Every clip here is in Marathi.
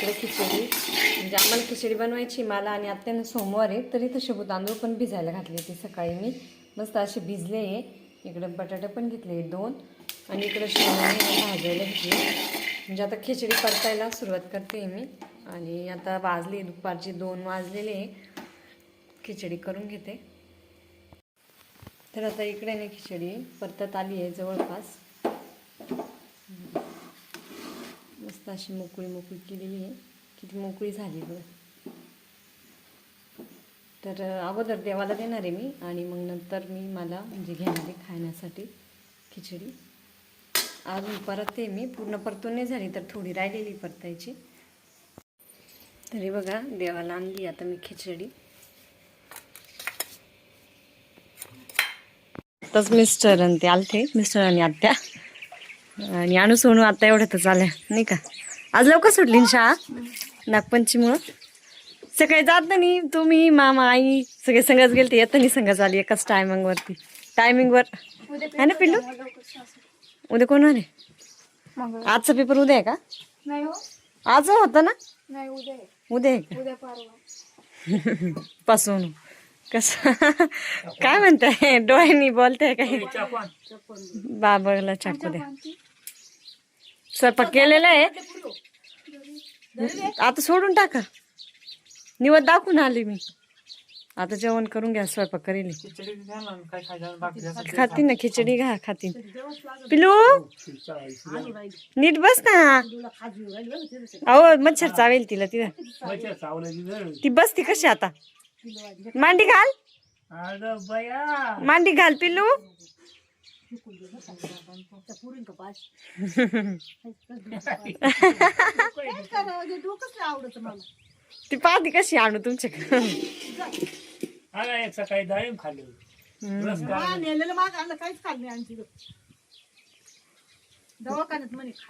इकडे खिचडी म्हणजे आम्हाला खिचडी बनवायची मला आणि आत्यानं सोमवार आहे तरी तर शाबू तांदूळ पण भिजायला घातले ते सकाळी मी मस्त असे भिजले आहे. इकडे बटाटे पण घेतले 2 आणि इकडे शेंगदाणे भाजायला घेतले. म्हणजे आता खिचडी परतायला सुरुवात करते मी आणि आता वाजले दुपारचे 2 वाजलेले आहे. खिचडी करून घेते. तर आता इकडे नाही खिचडी परतत आली आहे जवळपास. मस्त अशी मोकळी मोकळी केलेली आहे. किती मोकळी झाली बघ. तर अगोदर देवाला देणार आहे मी आणि मग नंतर मी मला म्हणजे घेणार आहे खाण्यासाठी खिचडी. अजून परतते मी पूर्ण परतून नाही झाली तर थोडी राहिलेली परतायची. तरी बघा देवाला आणली आता मी खिचडी. आताच मिस्टर आणि ते आलते मिस्टर आणि आत्या आणि आणू सोनू आता एवढ्यातच आल्या नाही का. आज लवकर सुटली ना शाळा नागपंचमीमुळं. सकाळी जात नाही तुम्ही मामा आई सगळे संघच गेलते येतानी संघच आली एकाच टायमिंगवर आहे ना पिल्लू. उद्या कोण आहे आजचा पेपर उद्या आहे का. आज होता ना उद्या आहे का पासून कसं काय म्हणताय डोळ्यांनी बोलताय काय. बाबाला चाकू द्या स्वयंपाक केलेला आहे आता सोडून टाका. निवड दाखवून आले मी आता जेवण करून घ्या स्वयंपाक करेल खातील ना खिचडी घ्या खातील. पिलू नीट बस ना अहो मच्छर चावेल तिला तिला ती बसती कशी आता. मांडी घाल पिल्लू. ती पाहती कशी आणू तुमच्याकडे.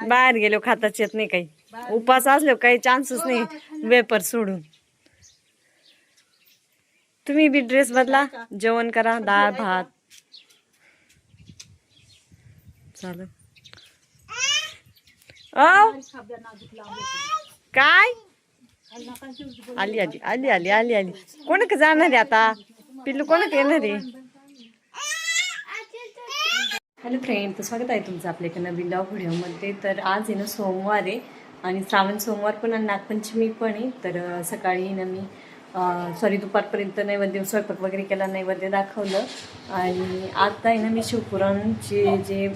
बाहेर गेलो खाताच येत नाही काही. उपास असलो काही चान्सच नाही वेपर सोडून. तुम्ही बी ड्रेस बदला जेवण करा डाळ भात चालेल. काय आली आली आली आली आली आली कोणाक जाणार आहे आता पिल्लू कोणाक येणार आहे. हॅलो फ्रेंड तर स्वागत आहे तुमचं आपल्या एका नवीन व्हिडिओमध्ये. तर आज आहे ना सोमवार आहे आणि श्रावण सोमवार पण आणि नागपंचमी पण आहे. तर सकाळी ना मी दुपारपर्यंत नैवेद्य स्वयंपाक वगैरे केला नैवेद्य दाखवलं आणि आता आहे ना मी शिवपुराणचे जे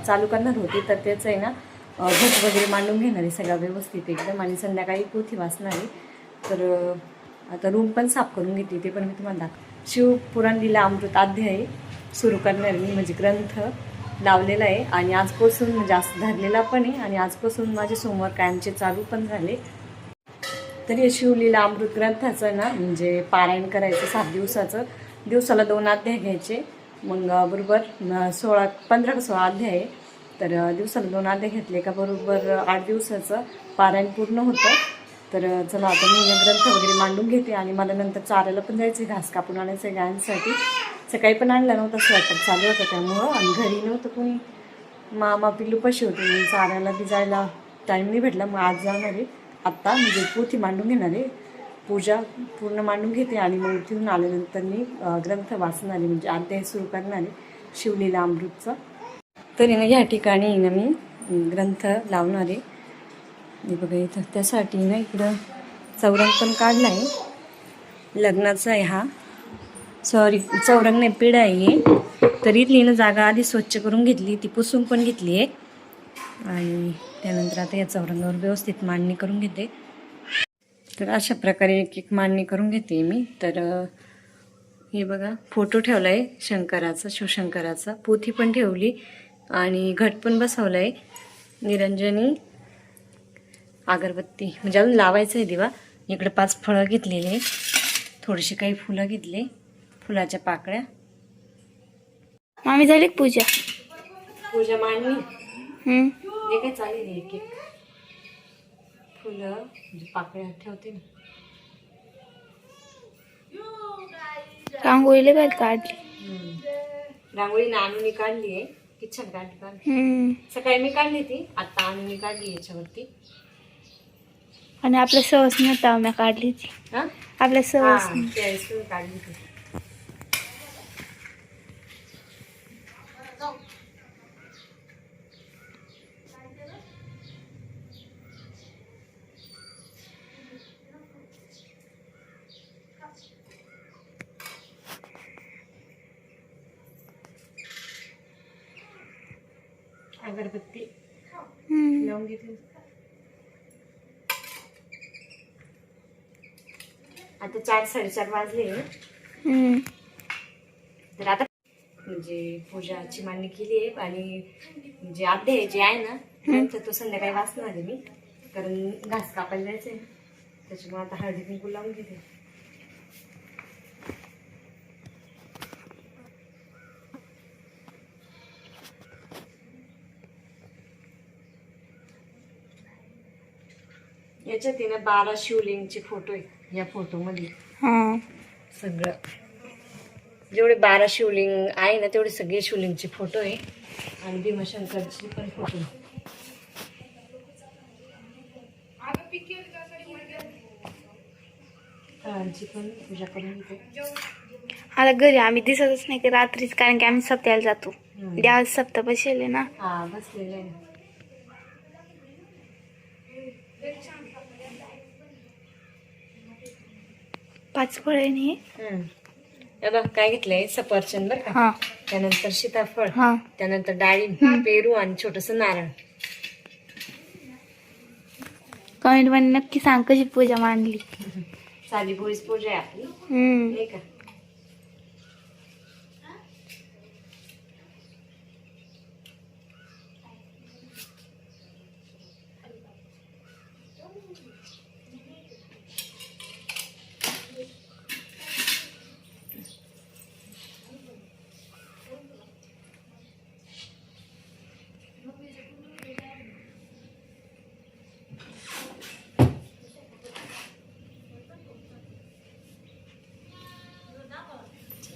चालू करणार होते तर त्याचं आहे ना घट वगैरे मांडून घेणार आहे सगळं व्यवस्थित एकदम आणि संध्याकाळी पोथी वाचणार आहे. तर आता रूम पण साफ करून घेतली ते पण मी तुम्हाला शिवपुराण लीला अमृत अध्याय सुरू करणार मी म्हणजे ग्रंथ लावलेला आहे आणि आजपासून म्हणजे जास्त धरलेला पण आहे आणि आजपासून माझे सोमवार कायमचे चालू पण झाले. तरी शिवलीला अमृत ग्रंथाचं ना म्हणजे पारायण करायचं 7 दिवसाचं. दिवसाला 2 अध्याय घ्यायचे मग बरोबर 15 का 16 अध्याय आहे. तर दिवसाला 2 अध्याय घेतले का बरोबर 8 दिवसाचं पारायण पूर्ण होतं. तर चला आता मी ग्रंथ वगैरे मांडून घेते आणि मला नंतर चारायला पण जायचं घास कापून आणायचं आहे गायांसाठी. सकाळी पण आणला नव्हता स्वयंपाक चालू होता त्यामुळं आणि घरी नव्हतं कोणी मामा पिल्लू पशी होते म्हणून चारायला बी जायला टाईम नाही भेटला. मग आज जाणार आहे आत्ता म्हणजे पोथी मांडून घेणार आहे पूजा पूर्ण मांडून घेते आणि मग तिथून आल्यानंतर मी ग्रंथ वाचणार आहे म्हणजे अध्याय सुरू करणार आहे शिवलीला अमृतचा. तरी ना ह्या ठिकाणी ना मी ग्रंथ लावणार आहे. हे बघा इथं त्यासाठी ना इकडं चौरंग पण काढला आहे लग्नाचा आहे हा चौरंग नाही पिढा आहे. तर इथली ना जागा आधी स्वच्छ करून घेतली ती पुसून पण घेतली आहे आणि त्यानंतर आता या चौरंगावर व्यवस्थित मांडणी करून घेते. तर अशा प्रकारे एक एक मांडणी करून घेते मी. तर हे बघा फोटो ठेवला आहे शंकराचा शिवशंकराचा पोथी पण ठेवली आणि घट पण बसवला आहे. निरंजनी अगरबत्ती म्हणजे अजून लावायचं आहे दिवा. इकडे 5 फळं घेतलेले थोडीशी काही फुलं घेतले फुलाच्या पाकळ्या. मामी झाली पूजा मांडणी हे काय चालेल एक एक फुलं म्हणजे पाकळ्या ठेवते ना. रांगोळीला बाहेर काढली रांगोळी ना आणून काढली आहे किचन काढली सकाळी मी काढली ती आता आणून काढली याच्यावरती. आणि आपल्या सहज नव्हता मी काढली ती. हा आपल्या सहज त्यावेळेस तुम्ही काढली होती. अगरबत्ती लावून घेतली. आता 4-4:30 वाजले. तर आता म्हणजे पूजाची मांडणी केली आहे आणि म्हणजे अध्याय जे आहे ना नंतर तो संध्याकाळी वाचणार आहे मी, कारण घास कापायला जायचंय त्याच्यामुळे आता हळदी कुंकू लावून घेते. याच्यात आहे ना 12 शिवलिंगचे फोटो आहेत. या फोटो मध्ये सगळं जेवढे 12 शिवलिंग आहे ना तेवढे सगळे शिवलिंगचे फोटो आहे आणि भीमशंकरचे पण फोटो. फळांची पण पूजा करून घेते. आता घरी आम्ही दिसतच नाही की रात्रीच, कारण की आम्ही सप्त्याला जातो. द्या सप्ताह बसेल ना. हा बसलेलं आहे. पाच फळ आहे नी. हे बघ काय घेतलंय, सफरचंद बरं का, हा त्यानंतर सीताफळ, हा त्यानंतर डाळिंब, पेरू आणि छोटस नारळ. कमेंट मध्ये नक्की सांग कशी पूजा मांडली. साधी भोळीच पूजा आहे आपली, नाही का.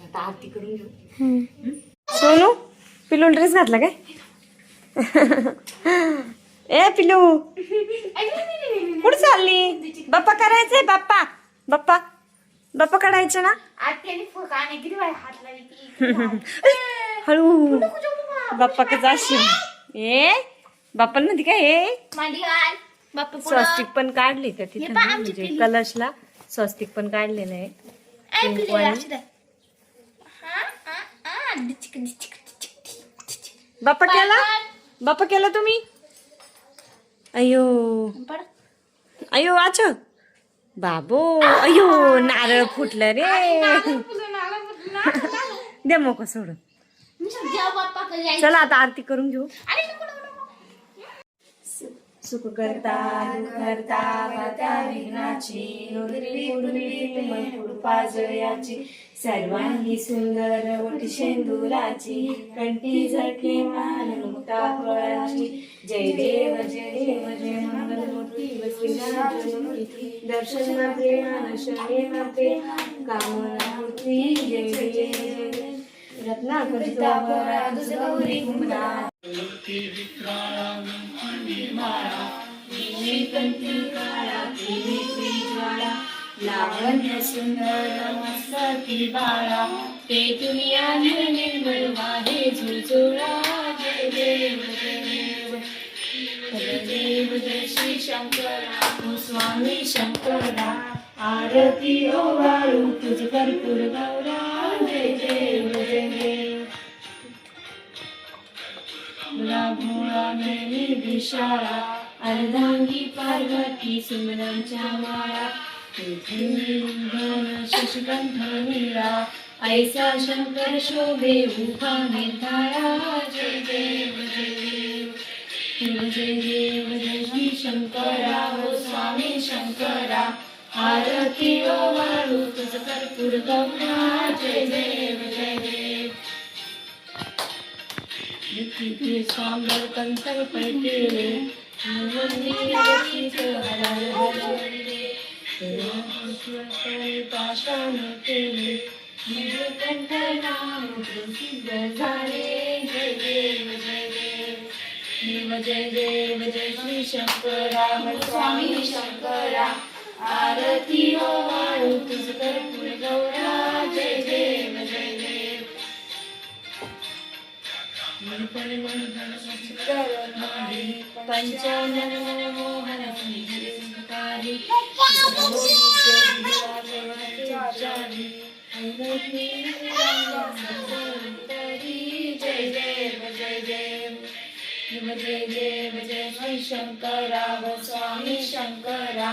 आता आरती करून घेऊ. सोनू पिलू ड्रेस घातला काय? ए पिलू कुठे चालली? बाप्पा करायचंय, बाप्पा बाप्पा बाप्पा काढायचं ना. हळू बाप्पा का जाशील. ए बाप्पाला म्हणते काय हे स्वस्तिक पण काढली त्या तिथे, म्हणजे कलशला स्वस्तिक पण काढलेलं आहे. बाप्पा केला, बाप्पा केला तुम्ही. अयो अयो वाच बाबो, अयो नारळ फुटलं रे. दे मोका सोडून. चला आता आरती करून घेऊ. सुख करता करता वाता विघ्नाची, कृपा जयाची, सर्वांगी सुंदर वटी शेंदुराची, कंठी झळके मान मुक्ता फळाची. जय देव जय देव जय मंगलमूर्ती वसिष्ठांची, दर्शन प्रेमान शमे प्रेमा कामना मूर्ती. जय देव रत्नाकरिता गौरी कुमदा लावण्य सुंदर मस्तकी बाळा, ते दुनिया निर्मळ वाहे झुळझुळा. जय देव जय देव जय देव जय श्री शंकरा, ओ स्वामी शंकरा. आरती ओवाळू तुझ कर्पूर गौरा. जय देव जय देव भोळा मेरी विशाळा, अर्धांगी पार्वती सुमनांच्या माळा. शशिकंठ नीळा, ऐसा शंकर शोभे उभा निर्धारा. जय देव जय देव जय देव जय श्री शंकरा, ओ स्वामी शंकरा. आरती ओवाळू तुझ कर्पूर गौरा. जय देव जय देव सांबर कंतर पडले, पाषाण केले, कंठ नाम प्रसिद्ध झाले. जय देव जय देव देव जय देव जय श्री शंकरा स्वामी शंकरा आरती हो वाळू तुझ कर्पूर गौरा जय देव जय देव पंचानन मोहन सुंदरी जय देव जय देव जय देव जय श्री शंकरा स्वामी शंकरा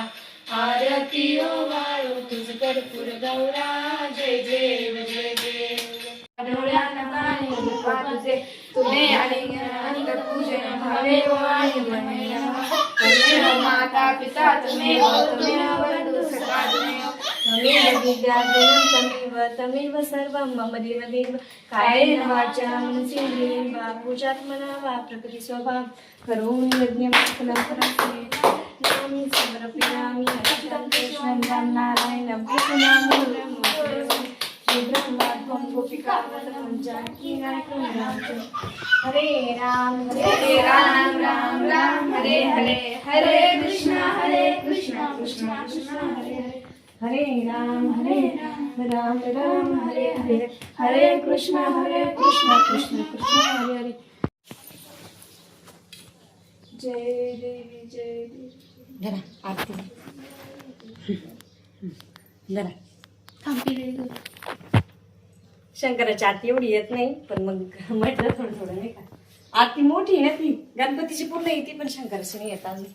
आरती ओ वाळू तुझ कर्पूर गौरा जय देव जय देव डोळ्याला पाणी तुझे तुझे आणि पूजन भावे वाणी म्हणूया तुम्ही माता पिता तुम्ही बंधू सखा तमेव विद्या तमेव सर्वं मम देव देव कायेन वाचा मनसेन वा पूजात्मना वा प्रकृती स्वभाव करोमि यज्ञं फलं नामी समर्पयामि अच्युतं कृष्णं नारायणं कृष्णं ब्रह्मात्मं गोपिकावतं जानकी नायकं हरे राम राम राम हरे हरे हरे कृष्ण कृष्ण कृष्ण हरे हरे हरे राम राम राम हरे हरे हरे कृष्ण कृष्ण कृष्ण हरे हरे जय देवी जय देवी जरा आरती जरा शंकराची आरती एवढी येत नाही पण मग म्हटलं थोडं थोडं नाही का आरती मोठी आहे ना ती गणपतीची पूर्ण येते पण शंकराची नाही येत अजून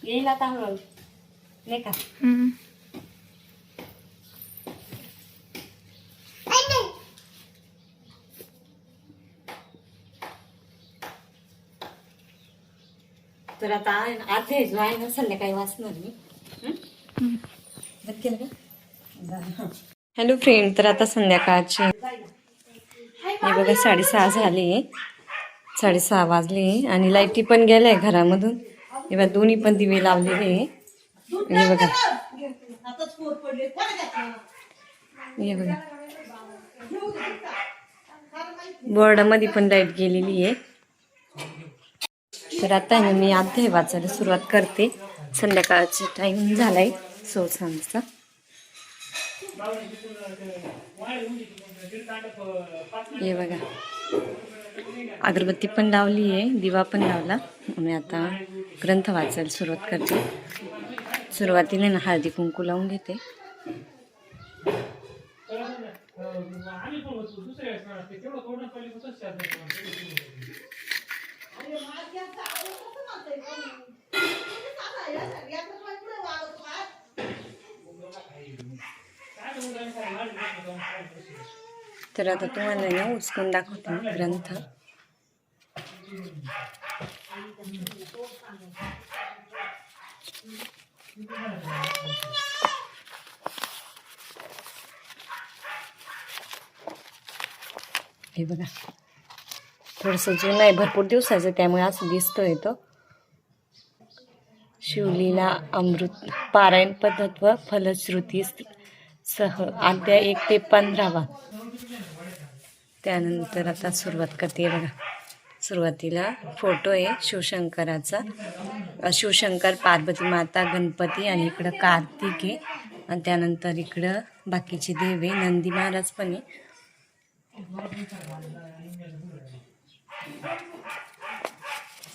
येईल आता हळूहळू नाही का तर आता आते जो आहे ना संध्याकाळी वाचणार मी बंद केलं का हॅलो फ्रेंड तर आता संध्याकाळचे हे बघा 6:30 झाले 6:30 वाजले आणि लाईटी पण गेल्या घरामधून हे बघा दोन्ही पण दिवे लावलेले हे बघा हे बघा बोर्डामध्ये पण लाईट गेलेली आहे तर आता आहे ना मी अध्याय वाचायला सुरुवात करते संध्याकाळचा टाइम झालाय 6:30 हे बघा अगरबत्ती पण लावली आहे दिवा पण लावला मी आता ग्रंथ वाचायला सुरुवात करते सुरुवातीला ना हळदी कुंकू लावून घेते तर आता तुम्हाला ना उचकून दाखवते मी ग्रंथ हे बघा थोडंसं जुनं आहे भरपूर दिवसाचं त्यामुळे असं दिसतोय तो शिवलीला अमृत पारायण पद्धत व फलश्रुती सह अध्याय 1 ते 15 त्यानंतर आता सुरुवात करते बघा सुरुवातीला फोटो आहे शिवशंकराचा शिवशंकर पार्वती माता गणपती आणि इकडं कार्तिक आहे आणि त्यानंतर इकडं बाकीचे देव आहे नंदी महाराज पण आहे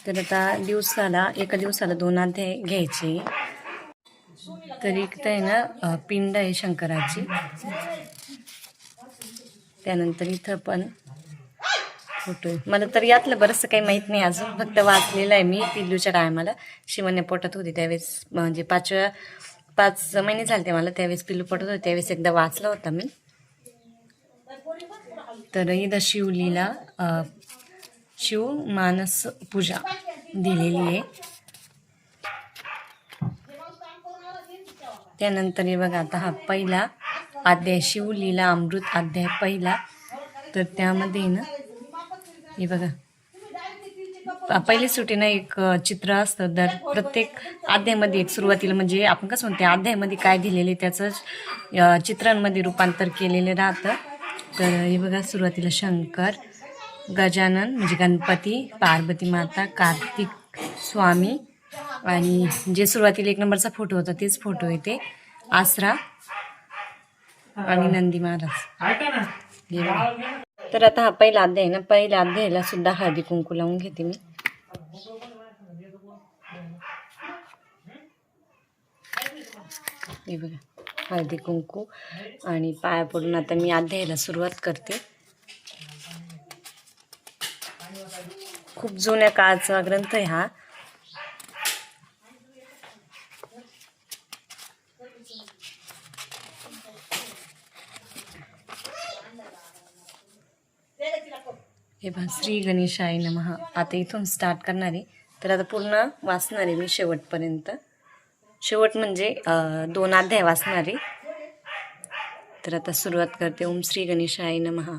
तर आता एका दिवसाला 2 अध्याय घ्यायचे तर इकडं आहे ना पिंड आहे शंकराची त्यानंतर इथं पण फोटो आहे मला तर यातलं बरंचसं काही माहीत नाही अजून फक्त वाचलेलं आहे मी पिल्लूच्या टायमाला शिवण्या पोटात होती त्यावेळेस म्हणजे 5 महिने झाले मला त्यावेळेस पिल्लू पोटात होते त्यावेळेस एकदा वाचला होता मी तर इथं शिवलीला शिव मानस पूजा दिलेली आहे त्यानंतर हे बघा आता हा पहिला अध्याय शिवलीला अमृत अध्याय पहिला तर त्यामध्ये ना हे बघा पहिली सुटीनं एक चित्र असतं तर प्रत्येक अध्यायामध्ये एक सुरुवातीला म्हणजे आपण कसं म्हणते अध्यायामध्ये काय दिलेले त्याचं चित्रांमध्ये रूपांतर केलेलं राहतं तर हे बघा सुरुवातीला शंकर गजानन म्हणजे गणपती, पार्वती माता, कार्तिक स्वामी आणि जे सुरुवातीला 1 नंबरचा फोटो होता तेच फोटो येते, आसरा आणि नंदी महाराज. हे बघा. तर आता हा पहिला अध्याय ना, पहिल्या अध्यायाला सुद्धा हळदी कुंकू लावून घेते मी. हे बघा हळदी कुंकू आणि पाया पडून आता मी अध्यायाला सुरुवात करते. खूप जुन्या काळाचा ग्रंथ आहे हा. हे पहा, श्री गणेशाय नमः. आता इथून स्टार्ट करणार आहे. तर आता पूर्ण वाचणार आहे मी शेवटपर्यंत. शेवट म्हणजे 2 अध्याय वाचणार आहे. तर आता सुरुवात करते. ओम श्री गणेशाय नमः.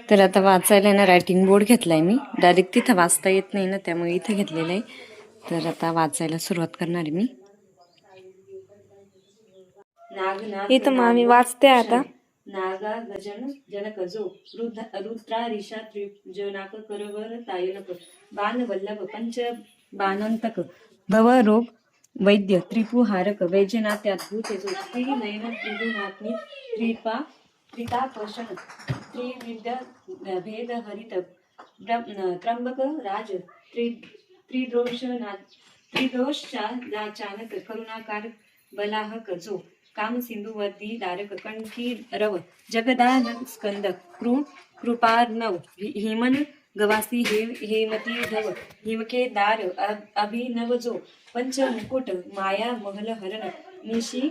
तर आता वाचायला ना रायटिंग बोर्ड घेतलाय मी. डायरेक्ट तिथं वाचता येत नाही ना, त्यामुळे इथं घेतलेलं आहे. तर आता वाचायला सुरुवात करणार आहे मी. इथं मग आम्ही वाचते आता. नागा गजन जनक जो रुद्रा ऋषा त्रिजनाक करवर तायनक बाण वल्लभ पंच बाणांतक भव रोग वैद्य त्रिपुहारक वैजनात्याद्भुत जो त्रिनयन त्रिगुणात्मी त्रितापशन त्रिविद्य भेद हरित त्र्यंबक राज त्रिदोषाचानक करुणाकार बलाहक जो काम सिंधु वर्दी दारक कंठी रव जगदानक स्कंद कृपार्णव हिमन गवासी हेमती धव हिमके दार अभिनव जो पंच मुकुट माया महल हरण निशी